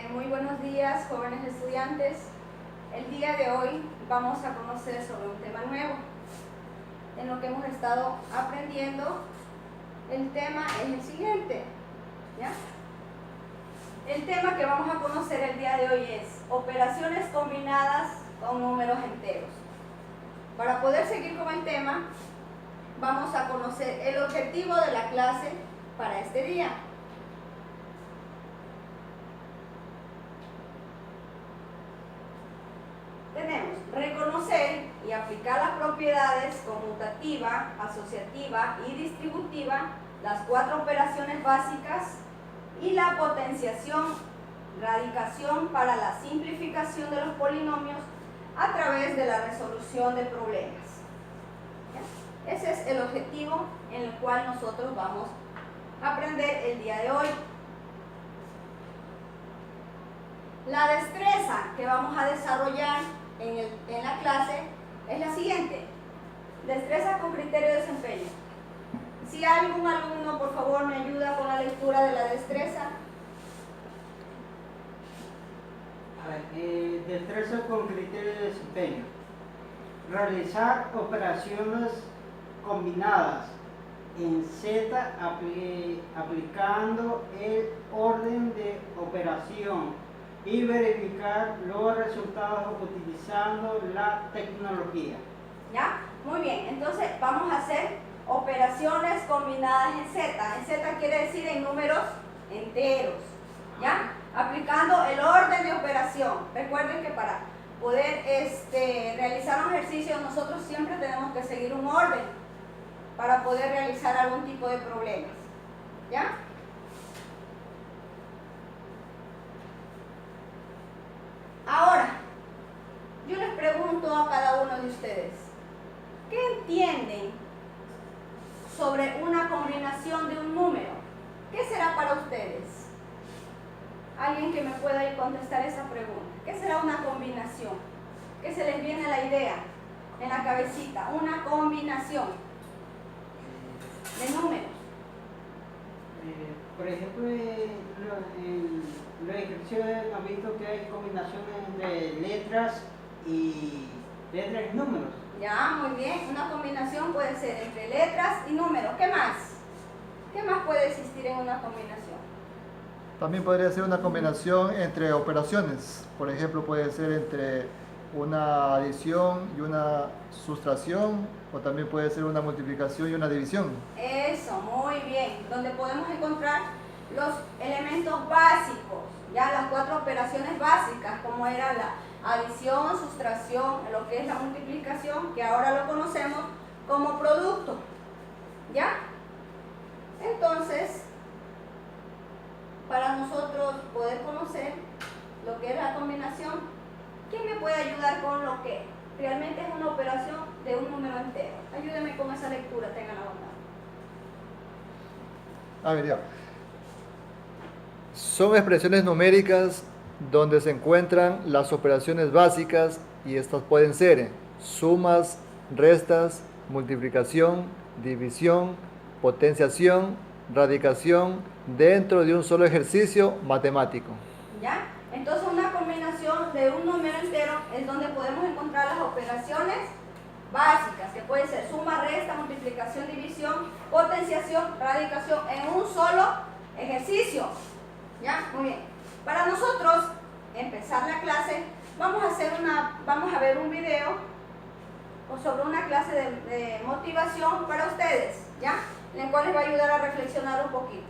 Muy buenos días, jóvenes estudiantes. El día de hoy vamos a conocer sobre un tema nuevo. En lo que hemos estado aprendiendo, el tema es el siguiente, ¿ya? El tema que vamos a conocer el día de hoy es operaciones combinadas con números enteros. Para poder seguir con el tema, vamos a conocer el objetivo de la clase para este día. Tenemos reconocer y aplicar las propiedades conmutativa, asociativa y distributiva, las 4 operaciones básicas y la potenciación, radicación para la simplificación de los polinomios a través de la resolución de problemas. ¿Ya? Ese es el objetivo en el cual nosotros vamos a aprender el día de hoy. La destreza que vamos a desarrollar en la clase es la siguiente: destreza con criterio de desempeño. Si algún alumno por favor me ayuda con la lectura de la destreza. Destreza con criterio de desempeño: realizar operaciones combinadas en Z aplicando el orden de operación y verificar los resultados utilizando la tecnología. ¿Ya? Muy bien, entonces vamos a hacer operaciones combinadas en Z. En Z quiere decir en números enteros, ¿ya? Aplicando el orden de operación. Recuerden que para poder realizar un ejercicio nosotros siempre tenemos que seguir un orden para poder realizar algún tipo de problemas, ¿ya? Ahora, yo les pregunto a cada uno de ustedes, ¿qué entienden sobre una combinación de un número? ¿Qué será para ustedes? Alguien que me pueda contestar esa pregunta. ¿Qué será una combinación? ¿Qué se les viene a la idea en la cabecita? Una combinación de números. Por ejemplo, en los ejercicios han visto que hay combinaciones entre letras y números. Ya, muy bien. Una combinación puede ser entre letras y números. ¿Qué más? ¿Qué más puede existir en una combinación? También podría ser una combinación entre operaciones. Por ejemplo, puede ser entre una adición y una sustracción, o también puede ser una multiplicación y una división. Eso, muy bien. Donde podemos encontrar los elementos básicos, ya las 4 operaciones básicas, como era la adición, sustracción, lo que es la multiplicación, que ahora lo conocemos como producto, ¿ya? Entonces, para nosotros poder conocer lo que es la combinación, ¿quién me puede ayudar con lo que realmente es una operación de un número entero? Ayúdeme con esa lectura, tengan la bondad. A ver, ya. Son expresiones numéricas donde se encuentran las operaciones básicas, y estas pueden ser sumas, restas, multiplicación, división, potenciación, radicación dentro de un solo ejercicio matemático. ¿Ya? Entonces una combinación de un número entero es donde podemos encontrar las operaciones básicas, que pueden ser suma, resta, multiplicación, división, potenciación, radicación en un solo ejercicio. ¿Ya? Muy bien. Para nosotros empezar la clase, vamos a ver un video sobre una clase de motivación para ustedes, ¿ya? En el cual les va a ayudar a reflexionar un poquito.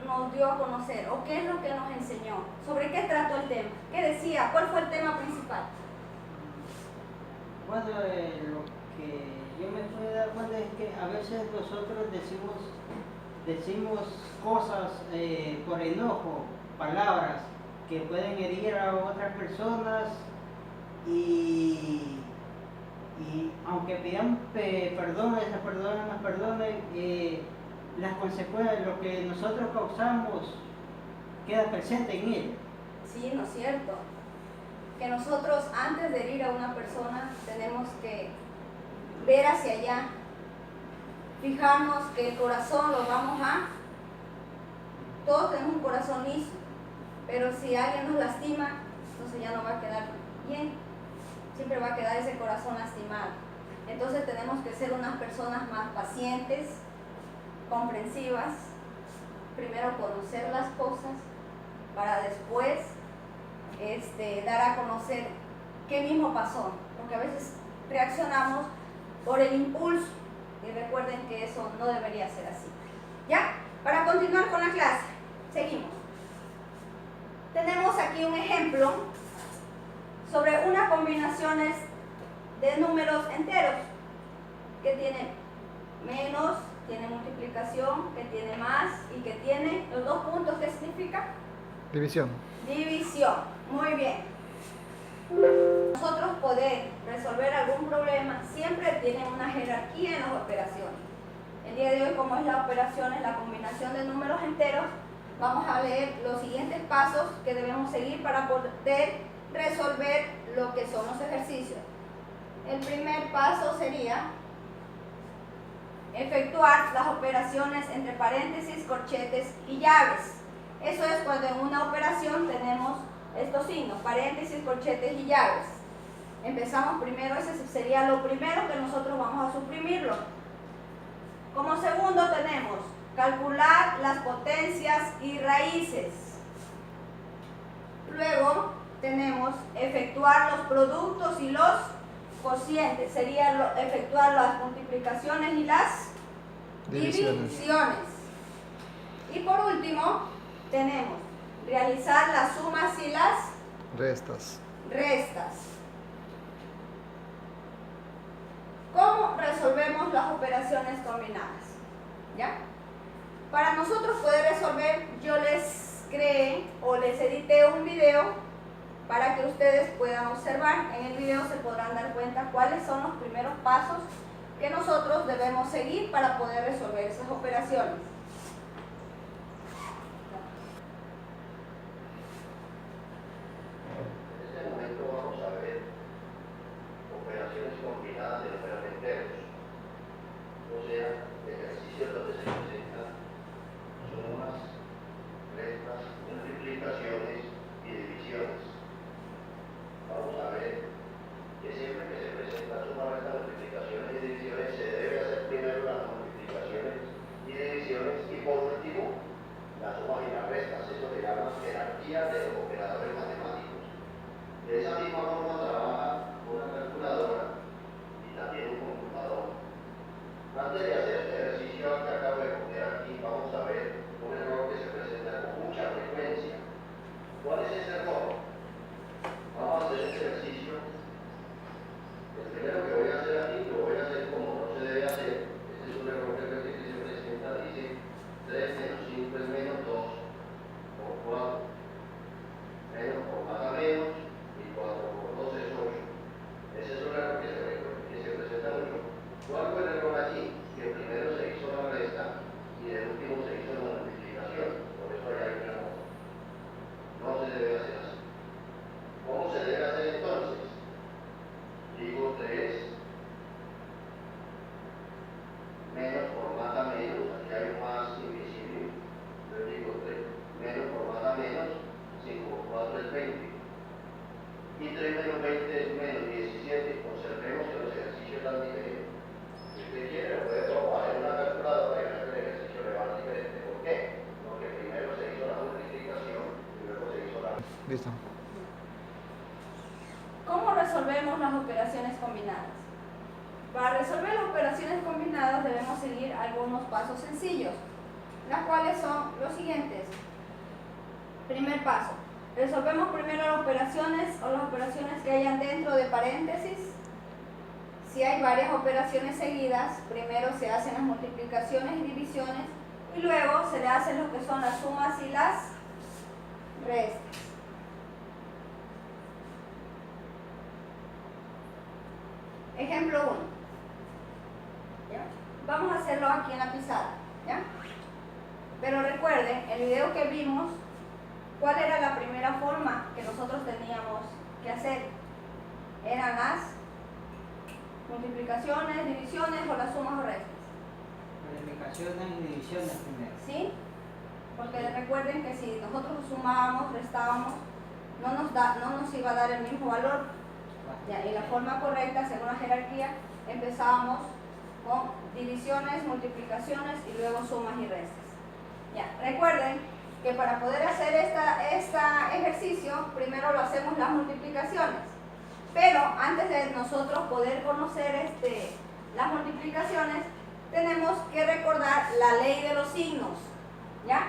nos dio a conocer o qué es lo que nos enseñó? ¿Sobre qué trató el tema? ¿Qué decía? ¿Cuál fue el tema principal? Bueno, lo que yo me puedo dar cuenta es que a veces nosotros decimos cosas por enojo, palabras que pueden herir a otras personas y aunque pidan perdón, les perdonen, las consecuencias, lo que nosotros causamos queda presente en él. Sí, ¿no es cierto? Que nosotros antes de herir a una persona tenemos que ver hacia allá, fijarnos que el corazón lo vamos a... Todos tenemos un corazón liso, pero si alguien nos lastima, entonces ya no va a quedar bien, siempre va a quedar ese corazón lastimado. Entonces tenemos que ser unas personas más pacientes, comprensivas, primero conocer las cosas para después dar a conocer qué mismo pasó, porque a veces reaccionamos por el impulso y recuerden que eso no debería ser así. ¿Ya? Para continuar con la clase, seguimos. Tenemos aquí un ejemplo sobre unas combinaciones de números enteros que tiene menos, tiene multiplicación, que tiene más y que tiene los dos puntos. ¿Qué significa? División. División. Muy bien. Nosotros poder resolver algún problema siempre tienen una jerarquía en las operaciones. El día de hoy, como es la operación, es la combinación de números enteros, vamos a leer los siguientes pasos que debemos seguir para poder resolver lo que son los ejercicios. El primer paso sería efectuar las operaciones entre paréntesis, corchetes y llaves. Eso es cuando en una operación tenemos estos signos, paréntesis, corchetes y llaves. Empezamos primero, ese sería lo primero que nosotros vamos a suprimirlo. Como segundo tenemos calcular las potencias y raíces. Luego tenemos efectuar los productos y los cocientes, sería efectuar las multiplicaciones y las divisiones. Y por último tenemos realizar las sumas y las Restas. ¿Cómo resolvemos las operaciones combinadas? ¿Ya? Para nosotros poder resolver, yo les creé o les edité un video para que ustedes puedan observar. En el video se podrán dar cuenta cuáles son los primeros pasos que nosotros debemos seguir para poder resolver esas operaciones. En este momento vamos a ver operaciones combinadas de números enteros, o sea, ejercicios donde se presentan sumas, restas, multiplicaciones y divisiones. Vamos a ver que siempre que se presenta suma, resta, multiplicaciones y divisiones se debe hacer primero las multiplicaciones y divisiones y por último las sumas y las restas. Eso se llama jerarquía de los operadores matemáticos. De esa misma forma trabaja una calculadora y también un computador. Antes de hacer este ejercicio que acabo de poner aquí, vamos a ver un error que se presenta con mucha frecuencia. ¿Cuál es ese error? Vamos a hacer este ejercicio. El primero que voy a hacer aquí lo voy a hacer como no se debe hacer. Este es un error que se presenta, dice 3 menos 5 es menos 2 por 4. Menos por más a menos y 4 por 2 es 8. Ese es un error que se presenta mucho. ¿Cuál fue el error allí? Que primero se hizo la resta y el último se hizo la multiplicación. Por eso ahí hay un error. No se debe hacer así. ¿Cómo se debe hacer entonces? Digo 3 menos por más a menos, aquí hay un más invisible. Yo digo 3 menos por más a menos, 5 por 4 es 20. Y 3 menos 20 es menos 17. Observemos que los ejercicios dan diferentes. Si usted quiere, lo puede probar en una calculadora y hacer el ejercicio le va a dar diferente. ¿Por qué? Porque primero se hizo la multiplicación y luego se hizo la... Listo. ¿Cómo resolvemos las operaciones combinadas? Para resolver las operaciones combinadas debemos seguir algunos pasos sencillos. las cuales son los siguientes. Primer paso, resolvemos primero las operaciones que hayan dentro de paréntesis. Si hay varias operaciones seguidas, primero se hacen las multiplicaciones y divisiones y luego se le hacen lo que son las sumas y las restas. Ejemplo 1. ¿Ya? Vamos a hacerlo aquí en la pizarra. ¿Ya? Pero recuerden, el video que vimos, ¿cuál era la primera forma que nosotros teníamos que hacer? Eran las multiplicaciones, divisiones o las sumas o restas. Multiplicaciones y divisiones primero. ¿Sí? Porque recuerden que si nosotros sumábamos, restábamos, no nos iba a dar el mismo valor. Ya, y la forma correcta, según la jerarquía, empezábamos con divisiones, multiplicaciones y luego sumas y restas. Ya, recuerden que para poder hacer este ejercicio, primero lo hacemos las multiplicaciones. Pero antes de nosotros poder conocer las multiplicaciones, tenemos que recordar la ley de los signos. ¿Ya?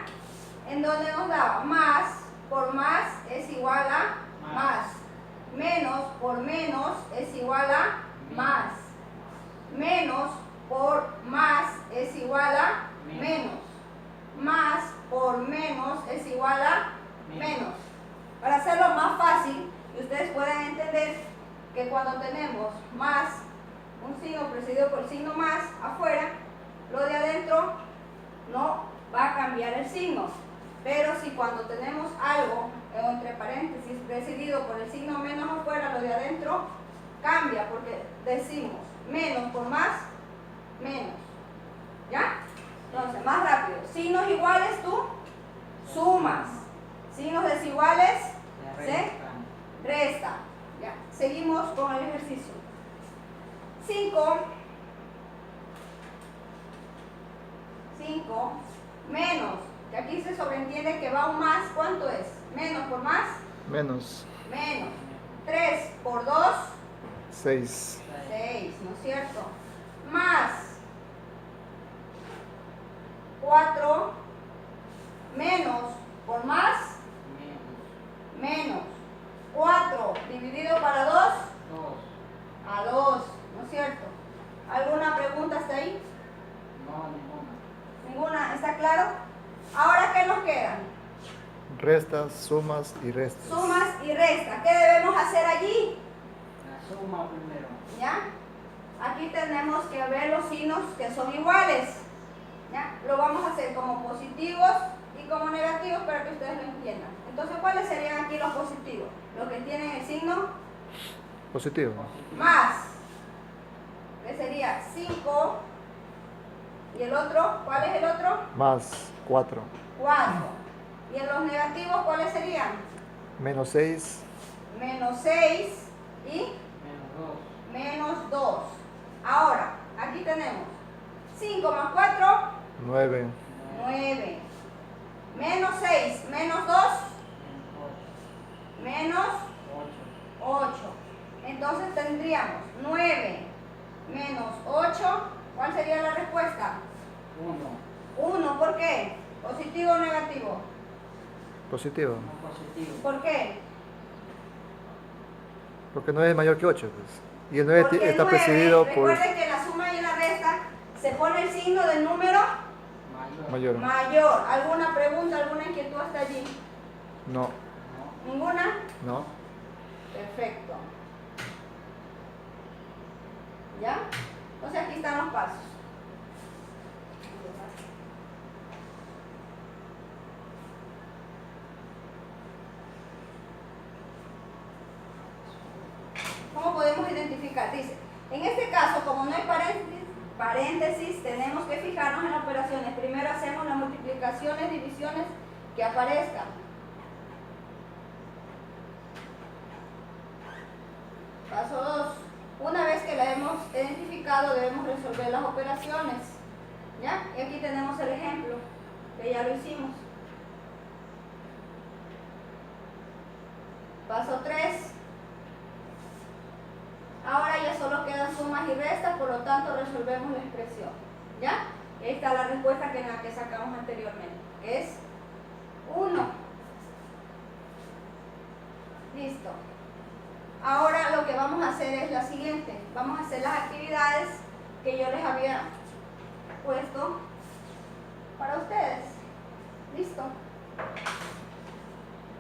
En donde nos daba más por más es igual a más. Menos por menos es igual a más. Menos por más es igual a menos. Más por menos es igual a menos. Para hacerlo más fácil, y ustedes puedan entender que cuando tenemos más, un signo precedido por el signo más afuera, lo de adentro no va a cambiar el signo. Pero si cuando tenemos algo entre paréntesis precedido por el signo menos afuera, lo de adentro cambia, porque decimos menos por más, menos. ¿Ya? Entonces, más rápido. Signos iguales tú sumas. Signos desiguales se resta. Ya. Seguimos con el ejercicio. 5 menos, que aquí se sobreentiende que va un más, ¿cuánto es? Menos por más, Menos. menos. 3 por 2, 6. 6, ¿no es cierto? Más 4 menos por más, menos. 4 dividido para 2, a 2, ¿no es cierto? ¿Alguna pregunta hasta ahí? No, ninguna. ¿Ninguna? ¿Está claro? Ahora, ¿qué nos quedan? Restas, sumas y restas. Sumas y restas. ¿Qué debemos hacer allí? La suma primero. ¿Ya? Aquí tenemos que ver los signos que son iguales. ¿Ya? Lo vamos a hacer como positivos y como negativos para que ustedes lo entiendan. Entonces, ¿cuáles serían aquí los positivos? Los que tienen el signo Positivo. más, que sería 5. ¿Y el otro? ¿Cuál es el otro? Más 4. 4. ¿Y en los negativos cuáles serían? Menos 6. Menos 6 y menos 2. Ahora, aquí tenemos 5 más 4, 9. 9. Menos 6, menos 2, menos 8. Entonces tendríamos 9 menos 8. ¿Cuál sería la respuesta? 1. ¿Por qué? ¿Positivo o negativo? Positivo. ¿Por qué? Porque 9 es mayor que 8. Pues. Y el 9 Porque está 9, precedido por recuerden que en la suma y en la resta se pone el signo del número mayor. mayor. ¿Alguna pregunta, alguna inquietud hasta allí? No. ¿Ninguna? No. Perfecto. ¿Ya? Entonces aquí están los pasos. ¿Cómo podemos identificar? Dice, en este caso, como no hay paréntesis, tenemos que fijarnos en las operaciones. Primero hacemos las multiplicaciones, divisiones que aparezcan. Paso 2. Una vez que la hemos identificado, debemos resolver las operaciones. ¿Ya? Y aquí tenemos el ejemplo, que ya lo hicimos. Paso 3. Ahora ya solo quedan sumas y restas, por lo tanto resolvemos la expresión. ¿Ya? Esta es la respuesta que en la que sacamos anteriormente, que es 1. Listo. Ahora lo que vamos a hacer es la siguiente. Vamos a hacer las actividades que yo les había puesto para ustedes. Listo.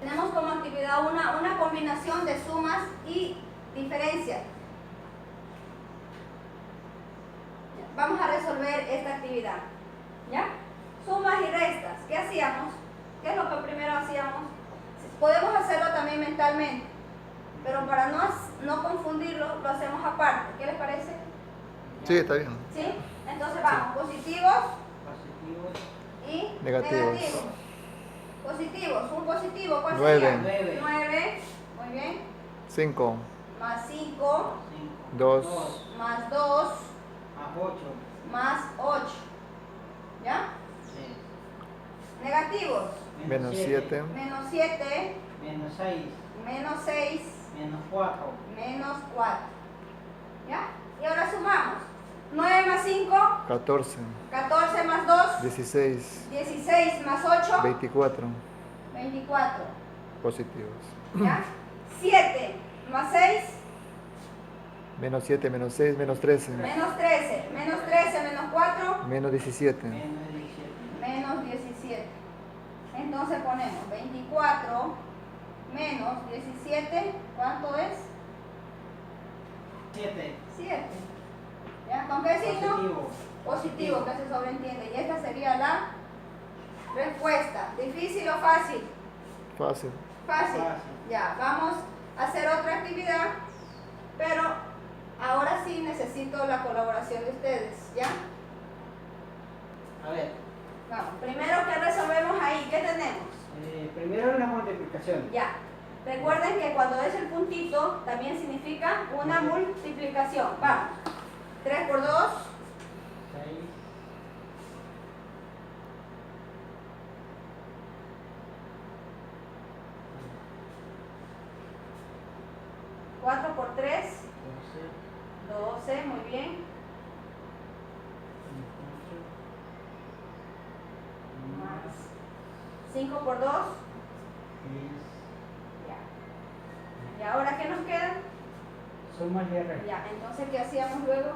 Tenemos como actividad una combinación de sumas y diferencias. Vamos a resolver esta actividad. ¿Ya? Sumas y restas. ¿Qué hacíamos? ¿Qué es lo que primero hacíamos? Podemos hacerlo también mentalmente, pero para no confundirlo, lo hacemos aparte. ¿Qué les parece? Sí, está bien. ¿Sí? Entonces vamos, positivos y Negativos. Positivos, un positivo, ¿cuál 9. sería? 9, muy bien. 5, Más 5, 2, más 2, Más 8. más 8. ¿Ya? Sí. Negativos, menos 7, menos 7, Menos 6. menos 6, Menos 4. menos 4. ¿Ya? Y ahora sumamos. 9 más 5, 14, 14 más 2, 16, 16 más 8, 24, 24. positivos. ¿Ya? 7 más 6, Menos 7, menos 6, menos 13, menos 13. Menos 13 menos 4, menos 17, Menos 17. menos 17. Entonces ponemos 24 menos 17, ¿cuánto es? 7. 7. ¿Ya? ¿Con qué signo? Positivo. Positivo, que se sobreentiende. Y esta sería la respuesta. ¿Difícil o fácil? fácil. Fácil. Fácil. Ya, vamos a hacer otra actividad, pero ahora sí necesito la colaboración de ustedes, ¿ya? A ver. Vamos, primero, ¿qué resolvemos ahí? ¿Qué tenemos? Primero la multiplicación. Ya. Recuerden que cuando es el puntito, también significa una multiplicación. Vamos. 3 por 2, 6. 4 por 3, 12. 12, muy bien. 28. Más 5 por 2, 10. ya. ¿Y ahora qué nos queda? Sumas y restas. Ya, entonces, ¿qué hacíamos luego?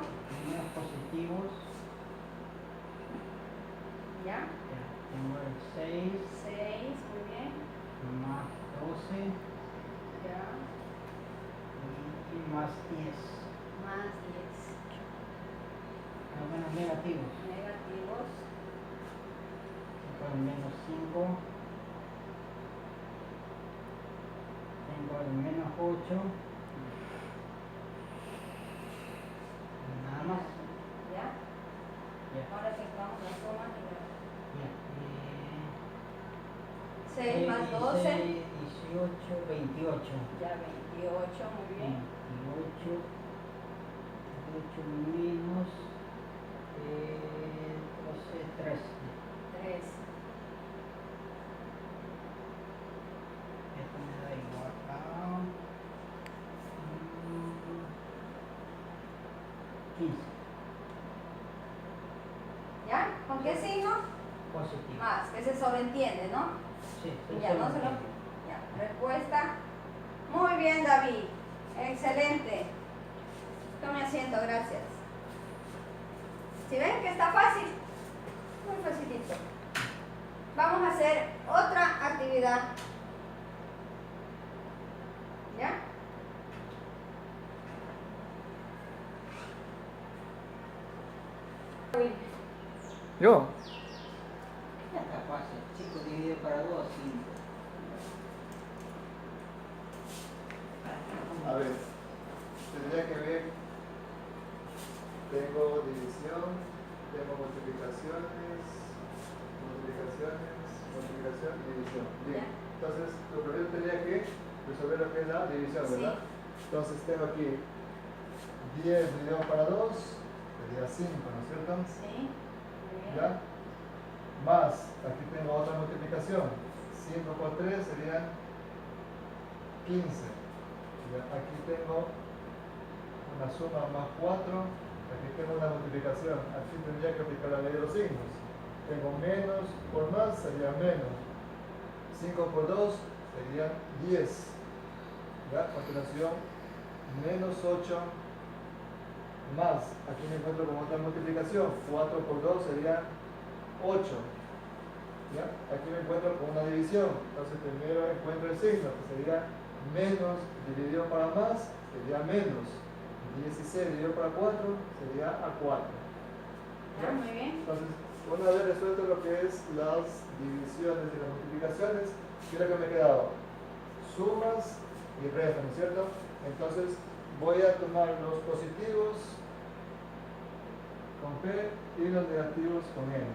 Números positivos. Ya. Ya, tengo el 6 6, muy bien. más 12 Ya. y más 10. Más 10. Bueno, negativos. Negativos. Tengo el menos 5. Tengo el menos 8. Nada más. Ya. Ya. Ahora efectuamos la suma. Ya. 6 más 12. 18, 28. Ya, 28, muy bien. 28. 28 menos 12, 13. 3. Esto me da igual a 15. ¿Ya? ¿Con qué signo? Positivo. Más, que se sobreentiende, ¿no? Sí, Ya, no se lo... Ya, respuesta. Muy bien, David. Excelente. Tome asiento, gracias. ¿Sí ven que está fácil? Muy facilito. Vamos a hacer otra actividad. ¿Ya? Yo, Ya está fácil. 5 dividido para 2, 5. a ver, tendría que ver, tengo división, tengo multiplicación y división. Bien, Ya. entonces lo primero tendría que resolver lo que es la división, Sí. ¿verdad? Entonces tengo aquí 10 dividido para 2, sería 5, ¿no es cierto? Sí. Muy bien. ¿Ya? Más, aquí tengo otra multiplicación, 5 por 3 serían 15. ¿Ya? Aquí tengo una suma más 4, Aquí tengo una multiplicación. Aquí tendría que aplicar la ley de los signos. Tengo menos por más sería menos. 5 por 2 sería 10. ¿Ya? A continuación, menos 8 más. Aquí me encuentro con otra multiplicación. 4 por 2 sería 8. ¿Ya? Aquí me encuentro con una división. Entonces primero encuentro el signo, que sería menos dividido para más, sería menos. 16 dividido para 4 sería a 4. Ya, muy bien. Entonces, una vez resuelto lo que es las divisiones y las multiplicaciones, ¿qué es lo que me he quedado? Sumas y restas, ¿no es cierto? Entonces, voy a tomar los positivos con P y los negativos con N.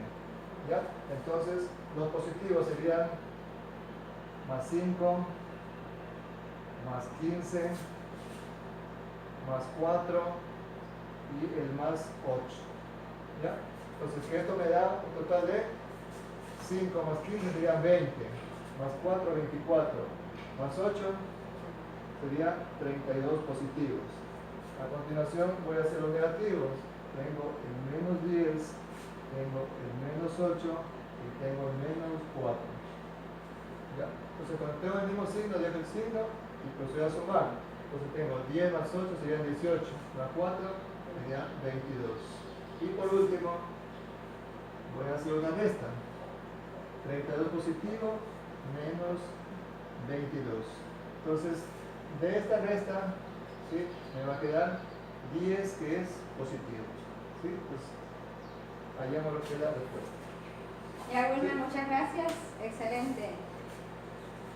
¿Ya? Entonces, los positivos serían más 5, más 15, más 4 y el más 8. ¿Ya? Entonces, que esto me da un total de 5 más 15 serían 20, más 4, 24, más 8 serían 32 positivos. A continuación voy a hacer los negativos. Tengo el menos 10, tengo el menos 8 y tengo el menos 4. ¿Ya? Entonces, cuando tengo el mismo signo, dejo el signo y procedo a sumar. Entonces tengo 10 más 8 serían 18, más 4 serían 22. Y por último, voy a hacer una resta. 32 positivo menos 22. Entonces, de esta resta, ¿sí?, me va a quedar 10 que es positivo. ¿Sí? Pues hallamos lo que es la respuesta. Ya, Wilmer, muchas gracias. Excelente.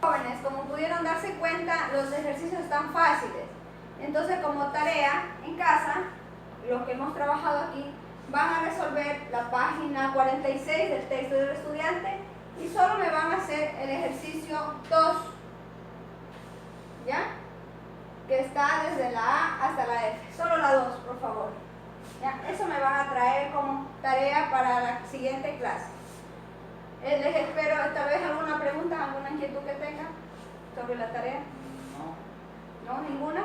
Jóvenes, como pudieron darse cuenta, los ejercicios están fáciles. Entonces, como tarea en casa, los que hemos trabajado aquí, van a resolver la página 46 del texto del estudiante y solo me van a hacer el ejercicio 2, ¿ya? Que está desde la A hasta la F. Solo la 2, por favor. ¿Ya? Eso me van a traer como tarea para la siguiente clase. Les espero tal vez alguna pregunta, alguna inquietud que tengan sobre la tarea. No. ¿No? ¿Ninguna?